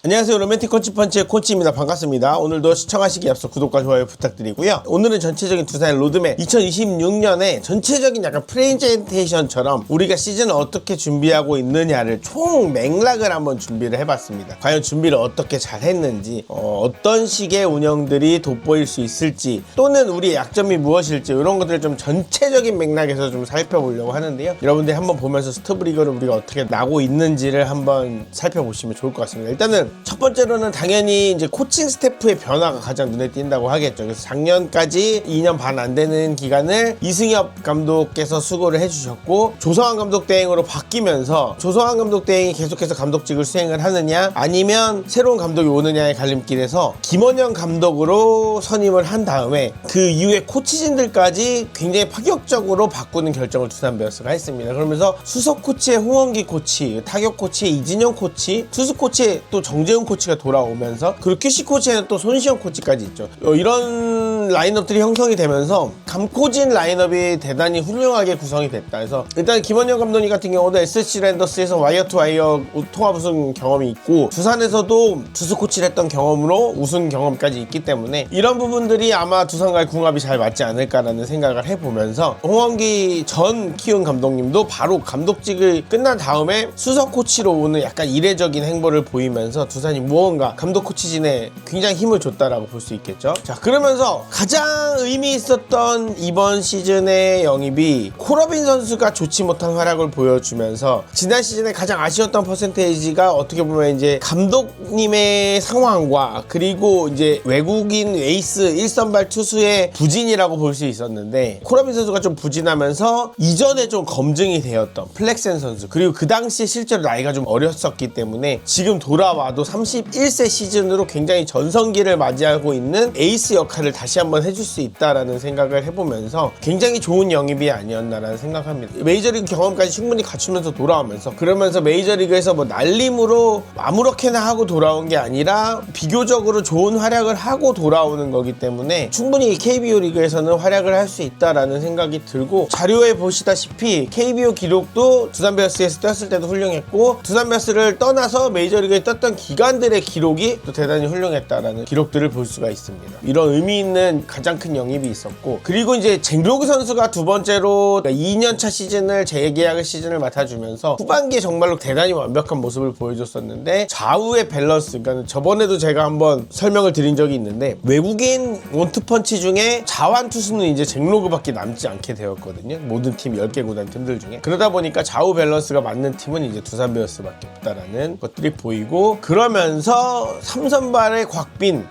안녕하세요. 로맨틱 콘치펀치의 콘치입니다. 반갑습니다. 오늘도 시청하시기 앞서 구독과 좋아요 부탁드리고요. 오늘은 전체적인 두산의 로드맵 2026년에 전체적인 약간 프레젠테이션처럼 우리가 시즌을 어떻게 준비하고 있느냐를 총 맥락을 한번 준비를 해봤습니다. 과연 준비를 어떻게 잘 했는지, 어떤 식의 운영들이 돋보일 수 있을지, 또는 우리의 약점이 무엇일지 이런 것들을 좀 전체적인 맥락에서 좀 살펴보려고 하는데요. 여러분들이 한번 보면서 스토브리그를 우리가 어떻게 나고 있는지를 한번 살펴보시면 좋을 것 같습니다. 일단은 첫 번째로는 당연히 이제 코칭 스태프의 변화가 가장 눈에 띈다고 하겠죠. 그래서 작년까지 2년 반 안 되는 기간을 이승엽 감독께서 수고를 해주셨고, 조성환 감독 대행으로 바뀌면서 조성환 감독 대행이 계속해서 감독직을 수행을 하느냐 아니면 새로운 감독이 오느냐의 갈림길에서 김원영 감독으로 선임을 한 다음에 그 이후에 코치진들까지 굉장히 파격적으로 바꾸는 결정을 두산 베어스가 했습니다. 그러면서 수석 코치의 홍원기 코치, 타격 코치의 이진영 코치, 투수 코치의 또 정재훈 코치가 돌아오면서, 그리고 큐시 코치에는 또 손시영 코치까지 있죠. 이런 라인업들이 형성이 되면서 감코진 라인업이 대단히 훌륭하게 구성이 됐다. 그래서 일단 김원영 감독님 같은 경우도 SC 랜더스에서 와이어 투 와이어 통합 우승 경험이 있고, 두산에서도 투수 코치를 했던 경험으로 우승 경험까지 있기 때문에 이런 부분들이 아마 두산과의 궁합이 잘 맞지 않을까라는 생각을 해보면서, 홍원기 전 키움 감독님도 바로 감독직을 끝난 다음에 수석 코치로 오는 약간 이례적인 행보를 보이면서 두산이 무언가 감독 코치진에 굉장히 힘을 줬다라고 볼 수 있겠죠. 자, 그러면서 가장 의미 있었던 이번 시즌의 영입이 콜어빈 선수가 좋지 못한 활약을 보여주면서, 지난 시즌에 가장 아쉬웠던 퍼센테이지가 어떻게 보면 이제 감독님의 상황과 그리고 이제 외국인 에이스 1선발 투수의 부진이라고 볼 수 있었는데, 콜어빈 선수가 좀 부진하면서 이전에 좀 검증이 되었던 플렉센 선수, 그리고 그 당시 실제로 나이가 좀 어렸었기 때문에 지금 돌아와도 31세 시즌으로 굉장히 전성기를 맞이하고 있는 에이스 역할을 다시 한번 해줄 수 있다라는 생각을 해보면서 굉장히 좋은 영입이 아니었나라는 생각합니다. 메이저리그 경험까지 충분히 갖추면서 돌아오면서, 그러면서 메이저리그에서 뭐 날림으로 아무렇게나 하고 돌아온 게 아니라 비교적으로 좋은 활약을 하고 돌아오는 거기 때문에 충분히 KBO 리그에서는 활약을 할 수 있다라는 생각이 들고, 자료에 보시다시피 KBO 기록도 두산 베어스에서 뛰었을 때도 훌륭했고, 두산 베어스를 떠나서 메이저리그에 떴던 기간들의 기록이 또 대단히 훌륭했다라는 기록들을 볼 수가 있습니다. 이런 의미 있는 가장 큰 영입이 있었고, 그리고 이제 잭로그 선수가 두 번째로 2년차 시즌을 재계약의 시즌을 맡아주면서 후반기에 정말로 대단히 완벽한 모습을 보여줬었는데, 좌우의 밸런스, 그러니까 저번에도 제가 한번 설명을 드린 적이 있는데, 외국인 원투펀치 중에 자완 투수는 이제 잭로그밖에 남지 않게 되었거든요. 모든 팀 10개 구단 팀들 중에. 그러다 보니까 좌우 밸런스가 맞는 팀은 이제 두산 베어스밖에 없다라는 것들이 보이고, 그러면서 3선발의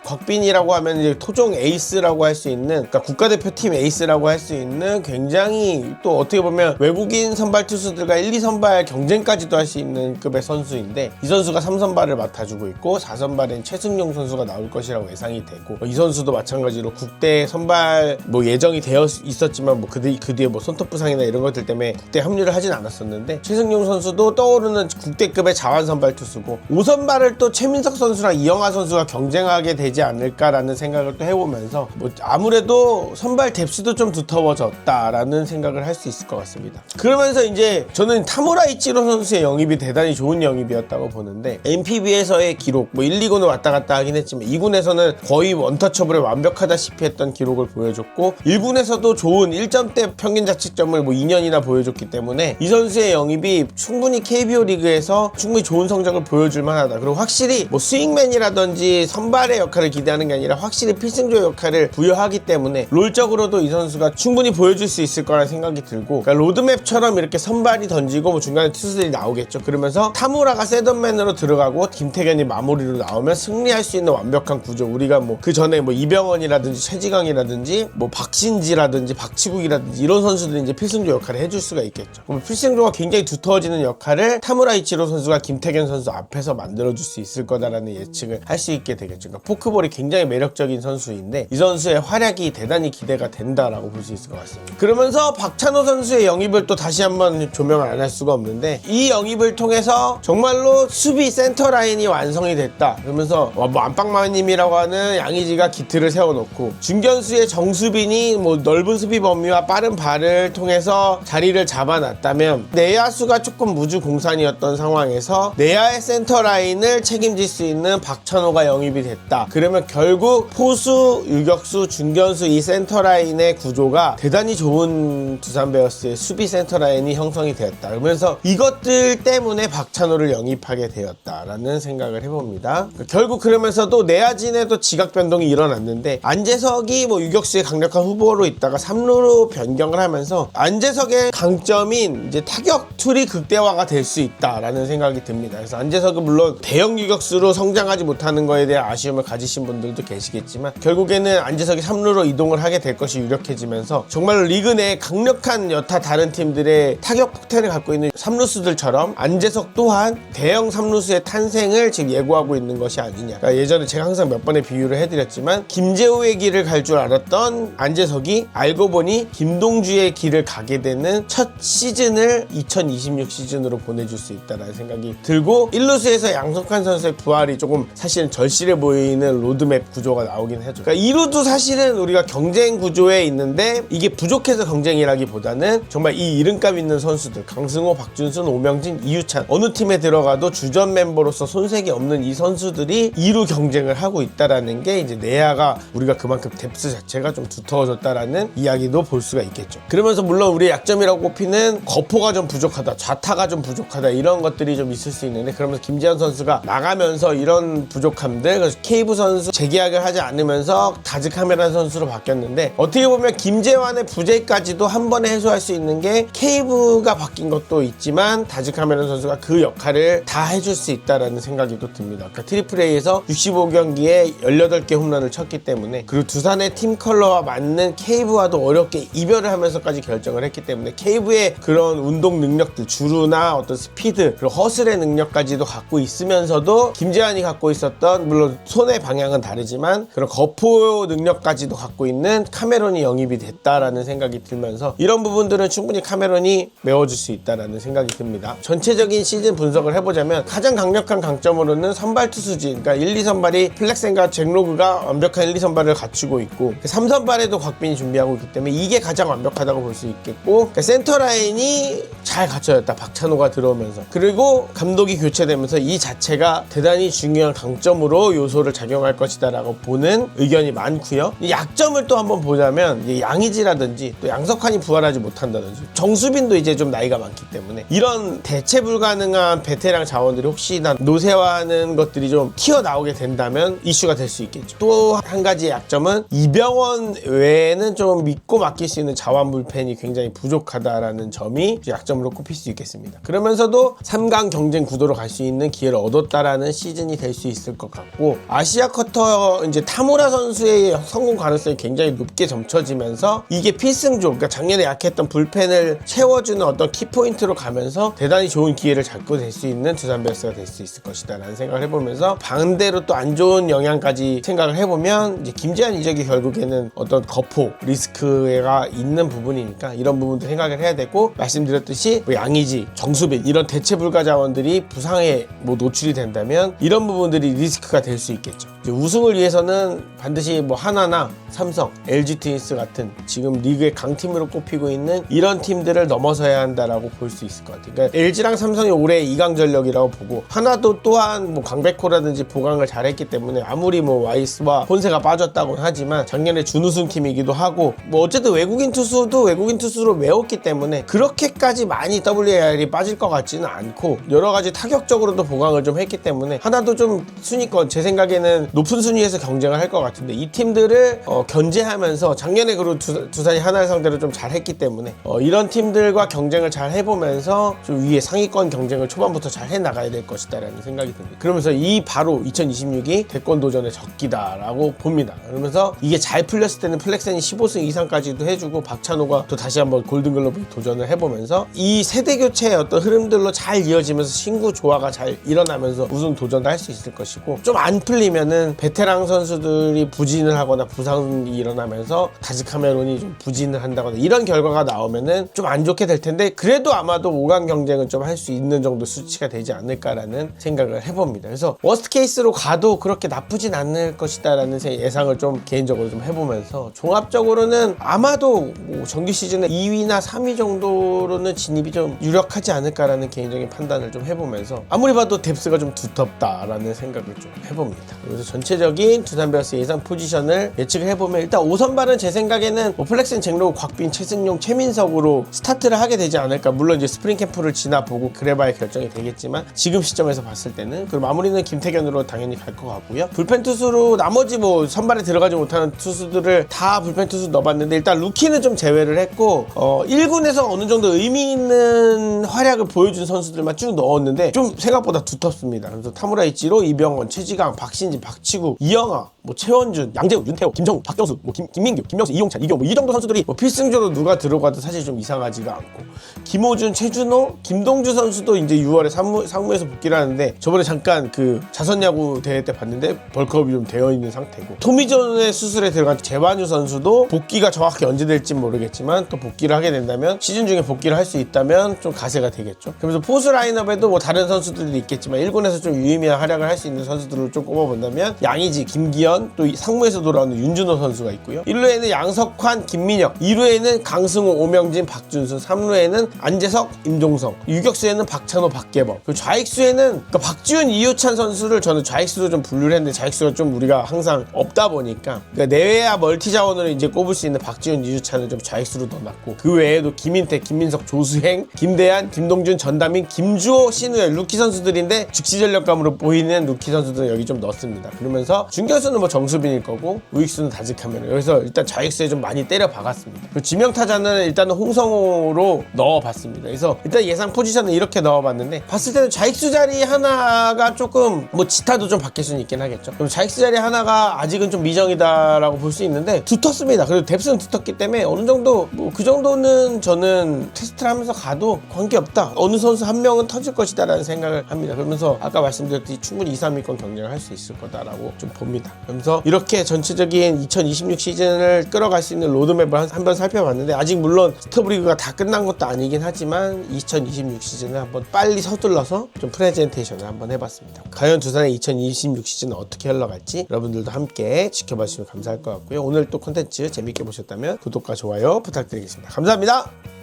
곽빈이라고 하면 이제 토종 에이스라고 할 수 있는, 그러니까 국가대표팀 에이스라고 할 수 있는 굉장히 또 어떻게 보면 외국인 선발 투수들과 1, 2선발 경쟁까지도 할 수 있는 급의 선수인데, 이 선수가 3선발을 맡아주고 있고 4선발엔 최승용 선수가 나올 것이라고 예상이 되고, 이 선수도 마찬가지로 국대 선발 뭐 예정이 되어 있었지만 뭐 그 뒤에 뭐 손톱 부상이나 이런 것들 때문에 국대 합류를 하진 않았었는데, 최승용 선수도 떠오르는 국대급의 자완 선발 투수고, 5선발을 또 최민석 선수랑 이영하 선수가 경쟁하게 되지 않을까라는 생각을 또 해보면서, 뭐 아무래도 선발 뎁스도 좀 두터워졌다라는 생각을 할 수 있을 것 같습니다. 그러면서 이제 저는 타무라 이치로 선수의 영입이 대단히 좋은 영입이었다고 보는데, NPB에서의 기록 뭐 1, 2군을 왔다 갔다 하긴 했지만 2군에서는 거의 원터처블에 완벽하다시피 했던 기록을 보여줬고, 1군에서도 좋은 1점대 평균 자책점을 뭐 2년이나 보여줬기 때문에 이 선수의 영입이 충분히 KBO 리그에서 충분히 좋은 성적을 보여줄 만하다. 그리고 확실히 뭐 스윙맨이라든지 선발의 역할을 기대하는 게 아니라 확실히 필승조의 역할을 부여하기 때문에 롤적으로도 이 선수가 충분히 보여줄 수 있을 거라는 생각이 들고, 그러니까 로드맵처럼 이렇게 선발이 던지고 뭐 중간에 투수들이 나오겠죠. 그러면서 타무라가 세던맨으로 들어가고 김태견이 마무리로 나오면 승리할 수 있는 완벽한 구조. 우리가 뭐 그 전에 뭐 이병헌이라든지 최지강이라든지 뭐 박신지라든지 박치국이라든지 이런 선수들이 이제 필승조 역할을 해줄 수가 있겠죠. 그럼 필승조가 굉장히 두터워지는 역할을 타무라 이치로 선수가 김태견 선수 앞에서 만들어줄 수 있을 거다라는 예측을 할 수 있게 되겠죠. 그러니까 포크볼이 굉장히 매력적인 선수인데 이 선수의 활약이 대단히 기대가 된다라고 볼 수 있을 것 같습니다. 그러면서 박찬호 선수의 영입을 또 다시 한번 조명을 안 할 수가 없는데, 이 영입을 통해서 정말로 수비 센터 라인이 완성이 됐다. 그러면서 뭐 안방마님이라고 하는 양의지가 기틀을 세워놓고, 중견수의 정수빈이 뭐 넓은 수비 범위와 빠른 발을 통해서 자리를 잡아놨다면, 내야수가 조금 무주공산이었던 상황에서 내야의 센터 라인을 수비를 책임질 수 있는 박찬호가 영입이 됐다. 그러면 결국 포수, 유격수, 중견수 이 센터라인의 구조가 대단히 좋은 두산 베어스의 수비 센터라인이 형성이 되었다. 그러면서 이것들 때문에 박찬호를 영입하게 되었다라는 생각을 해봅니다. 결국 그러면서도 내야진에도 지각 변동이 일어났는데 안재석이 뭐 유격수의 강력한 후보로 있다가 3루로 변경을 하면서 안재석의 강점인 이제 타격 툴이 극대화가 될 수 있다라는 생각이 듭니다. 그래서 안재석은 물론 대형 유격수로 성장하지 못하는 거에 대한 아쉬움을 가지신 분들도 계시겠지만 결국에는 안재석이 3루로 이동을 하게 될 것이 유력해지면서 정말로 리그 내 강력한 여타 다른 팀들의 타격 폭탄을 갖고 있는 3루수들처럼 안재석 또한 대형 3루수의 탄생을 지금 예고하고 있는 것이 아니냐. 그러니까 예전에 제가 항상 몇 번의 비유를 해드렸지만 김재호의 길을 갈 줄 알았던 안재석이 알고 보니 김동주의 길을 가게 되는 첫 시즌을 2026 시즌으로 보내줄 수 있다는 생각이 들고 1루수에서 양석환 선수의 부활이 조금 사실은 절실해 보이는 로드맵 구조가 나오긴 해죠. 그러니까 2루도 사실은 우리가 경쟁 구조에 있는데 이게 부족해서 경쟁이라기보다는 정말 이 이름값 있는 선수들 강승호, 박준순, 오명진, 이유찬 어느 팀에 들어가도 주전 멤버로서 손색이 없는 이 선수들이 2루 경쟁을 하고 있다라는 게 이제 내야가 우리가 그만큼 뎁스 자체가 좀 두터워졌다라는 이야기도 볼 수가 있겠죠. 그러면서 물론 우리의 약점이라고 꼽히는 거포가 좀 부족하다, 좌타가 좀 부족하다 이런 것들이 좀 있을 수 있는데 그러면서 김재환 선수가 나가면서 이런 부족함들 그래서 케이브 선수 재계약을 하지 않으면서 다즈카메란 선수로 바뀌었는데 어떻게 보면 김재환의 부재까지도 한 번에 해소할 수 있는 게 케이브가 바뀐 것도 있지만 다즈카메란 선수가 그 역할을 다 해줄 수 있다라는 생각이 또 듭니다. 그러니까 트리플 A에서 65경기에 18개 홈런을 쳤기 때문에 그리고 두산의 팀 컬러와 맞는 케이브와도 어렵게 이별을 하면서까지 결정을 했기 때문에 케이브의 그런 운동 능력들 주루나 어떤 스피드 그리고 허슬의 능력까지도 갖고 있으면서도 김재환이 갖고 있었던 물론 손의 방향은 다르지만 그런 거포 능력까지도 갖고 있는 카메론이 영입이 됐다라는 생각이 들면서 이런 부분들은 충분히 카메론이 메워줄 수 있다라는 생각이 듭니다. 전체적인 시즌 분석을 해보자면 가장 강력한 강점으로는 선발 투수진 그러니까 1, 2선발이 플렉센과 잭로그가 완벽한 1, 2선발을 갖추고 있고 3선발에도 곽빈이 준비하고 있기 때문에 이게 가장 완벽하다고 볼 수 있겠고 그러니까 센터라인이 잘 갖춰졌다. 박찬호가 들어오면서 그리고 감독이 교체되면서 이 자체가 대단히 중요한 강점으로 요소를 작용할 것이다 라고 보는 의견이 많고요. 약점을 또 한번 보자면 양의지라든지 또 양석환이 부활하지 못한다든지 정수빈도 이제 좀 나이가 많기 때문에 이런 대체 불가능한 베테랑 자원들이 혹시나 노쇠화하는 것들이 좀 튀어나오게 된다면 이슈가 될 수 있겠죠. 또 한 가지 약점은 이병헌 외에는 좀 믿고 맡길 수 있는 자완 불펜이 굉장히 부족하다라는 점이 약점으로 꼽힐 수 있겠습니다. 그러면서도 3강 경쟁 구도로 갈 수 있는 기회를 얻었다라는 시즌이 될 수 있을 것 같고 아시아 쿼터 이제 타무라 선수의 성공 가능성이 굉장히 높게 점쳐지면서 이게 필승조 그러니까 작년에 약했던 불펜을 채워주는 어떤 키포인트로 가면서 대단히 좋은 기회를 잡고 될 수 있는 두산 베어스가 될 수 있을 것이다 라는 생각을 해보면서 반대로 또 안 좋은 영향까지 생각을 해보면 이제 김재환 이적이 결국에는 어떤 거포 리스크가 있는 부분이니까 이런 부분도 생각을 해야 되고 말씀드렸듯이 뭐 양의지, 정수빈 이런 대체 불가 자원들이 부상에 뭐 노출이 된다면 이런 부분들이 리스크가 될 수 있겠죠. 이제 우승을 위해서는 반드시 뭐 하나나 삼성, LG 트윈스 같은 지금 리그의 강팀으로 꼽히고 있는 이런 팀들을 넘어서야 한다라고 볼 수 있을 것 같아요. 그러니까 LG랑 삼성이 올해 2강 전력이라고 보고 하나도 또한 뭐 강백호라든지 보강을 잘했기 때문에 아무리 뭐 와이스와 폰세가 빠졌다고는 하지만 작년에 준우승 팀이기도 하고 뭐 어쨌든 외국인 투수도 외국인 투수로 외웠기 때문에 그렇게까지 많이 WAR이 빠질 것 같지는 않고 여러 가지 타격적으로도 보강을 좀 했기 때문에 하나도 좀 순위권 제 생각에는 높은 순위에서 경쟁을 할 것 같은데 이 팀들을 견제하면서 작년에 그리고 두산이 하나를 상대로 좀 잘했기 때문에 이런 팀들과 경쟁을 잘 해보면서 좀 위에 상위권 경쟁을 초반부터 잘 해나가야 될 것이다 라는 생각이 듭니다. 그러면서 이 바로 2026이 대권 도전의 적기다라고 봅니다. 그러면서 이게 잘 풀렸을 때는 플렉센이 15승 이상까지도 해주고 박찬호가 또 다시 한번 골든글러브 도전을 해보면서 이 세대 교체의 어떤 흐름들로 잘 이어지면서 신구 조화가 잘 일어나면서 우승 도전도 할 수 있을 것이고 좀 안 풀리면은 베테랑 선수들이 부진을 하거나 부상이 일어나면서 다시 카메론이 좀 부진을 한다거나 이런 결과가 나오면은 좀 안 좋게 될 텐데 그래도 아마도 5강 경쟁은 좀 할 수 있는 정도 수치가 되지 않을까라는 생각을 해봅니다. 그래서 워스트 케이스로 가도 그렇게 나쁘진 않을 것이다라는 예상을 좀 개인적으로 좀 해보면서 종합적으로는 아마도 뭐 정규 시즌에 2위나 3위 정도로는 진입이 좀 유력하지 않을까라는 개인적인 판단을 좀 해보면서 아무리 봐도 뎁스가 좀 좀 두텁다라는 생각을 좀 해봅니다. 그래서 전체적인 두산 베어스 예상 포지션을 예측을 해보면 일단 5선발은 제 생각에는 플렉슨, 잭로우, 곽빈, 최승용, 최민석으로 스타트를 하게 되지 않을까. 물론 이제 스프링 캠프를 지나보고 그래봐야 결정이 되겠지만 지금 시점에서 봤을 때는 그리고 마무리는 김태견으로 당연히 갈 것 같고요. 불펜 투수로 나머지 선발에 들어가지 못하는 투수들을 다 불펜 투수 넣어봤는데 일단 루키는 좀 제외를 했고 1군에서 어느 정도 의미 있는 활약을 보여준 선수들만 쭉 넣었는데 좀 생각보다 두텁습니다. 그래서 타무라 이치로, 이병헌, 최지강, 박신지, 박치구, 이영하, 최원준, 양재욱, 윤태호, 김정우, 박경수, 김민규, 김명수, 이용찬, 이경호 이 정도 선수들이 필승조로 누가 들어가도 사실 좀 이상하지가 않고 김호준, 최준호, 김동주 선수도 이제 6월에 상무에서 복귀를 하는데 저번에 잠깐 그 자선야구 대회 때 봤는데 벌크업이 좀 되어 있는 상태고 토미존의 수술에 들어간 재환유 선수도 복귀가 정확히 언제 될지 모르겠지만 또 복귀를 하게 된다면 시즌 중에 복귀를 할 수 있다면 좀 가세가 되겠죠. 그래서 포수 라인업에도 다른 선수들도 있겠지만 1군에서 좀 유의미한 활약을 할 수 있는 선수들을 좀 꼽아본다면 양의지, 김기현, 또 상무에서 돌아오는 윤준호 선수가 있고요. 1루에는 양석환, 김민혁, 2루에는 강승호, 오명진, 박준수, 3루에는 안재석, 임종성, 유격수에는 박찬호, 박계범, 그리고 좌익수에는 그러니까 박지훈, 이효찬 선수를 저는 좌익수로 좀 분류를 했는데 좌익수가 좀 우리가 항상 없다 보니까 그러니까 내외야 멀티 자원으로 이제 꼽을 수 있는 박지훈, 이효찬을 좀 좌익수로 넣어놨고 그 외에도 김인태, 김민석, 조수행, 김대한, 김동준, 전다민, 김주호, 신우열 루키 선수들인데 즉시 전력감으로 보이는 루키 선수들은 여기 좀 넣습니다. 그러면서 중견수는 정수빈일 거고 우익수는 다즈카메로 여기서 일단 좌익수에 좀 많이 때려 박았습니다. 그리고 지명타자는 일단은 홍성호로 넣어봤습니다. 그래서 일단 예상 포지션은 이렇게 넣어봤는데 봤을 때는 좌익수 자리 하나가 조금 지타도 좀 바뀔 수는 있긴 하겠죠. 그럼 좌익수 자리 하나가 아직은 좀 미정이다라고 볼 수 있는데 두텁습니다. 그리고 뎁스는 두텁기 때문에 어느 정도 그 정도는 저는 테스트를 하면서 가도 관계없다. 어느 선수 한 명은 터질 것이다 라는 생각을 합니다. 그러면서 아까 말씀드렸듯이 충분히 2, 3위권 경쟁을 할 수 있을 거다라고 좀 봅니다. 그래서 이렇게 전체적인 2026 시즌을 끌어갈 수 있는 로드맵을 한번 살펴봤는데 아직 물론 스토브리그가 다 끝난 것도 아니긴 하지만 2026 시즌을 한번 빨리 서둘러서 좀 프레젠테이션을 한번 해봤습니다. 과연 두산의 2026 시즌은 어떻게 흘러갈지 여러분들도 함께 지켜봐 주시면 감사할 것 같고요. 오늘 또 콘텐츠 재밌게 보셨다면 구독과 좋아요 부탁드리겠습니다. 감사합니다.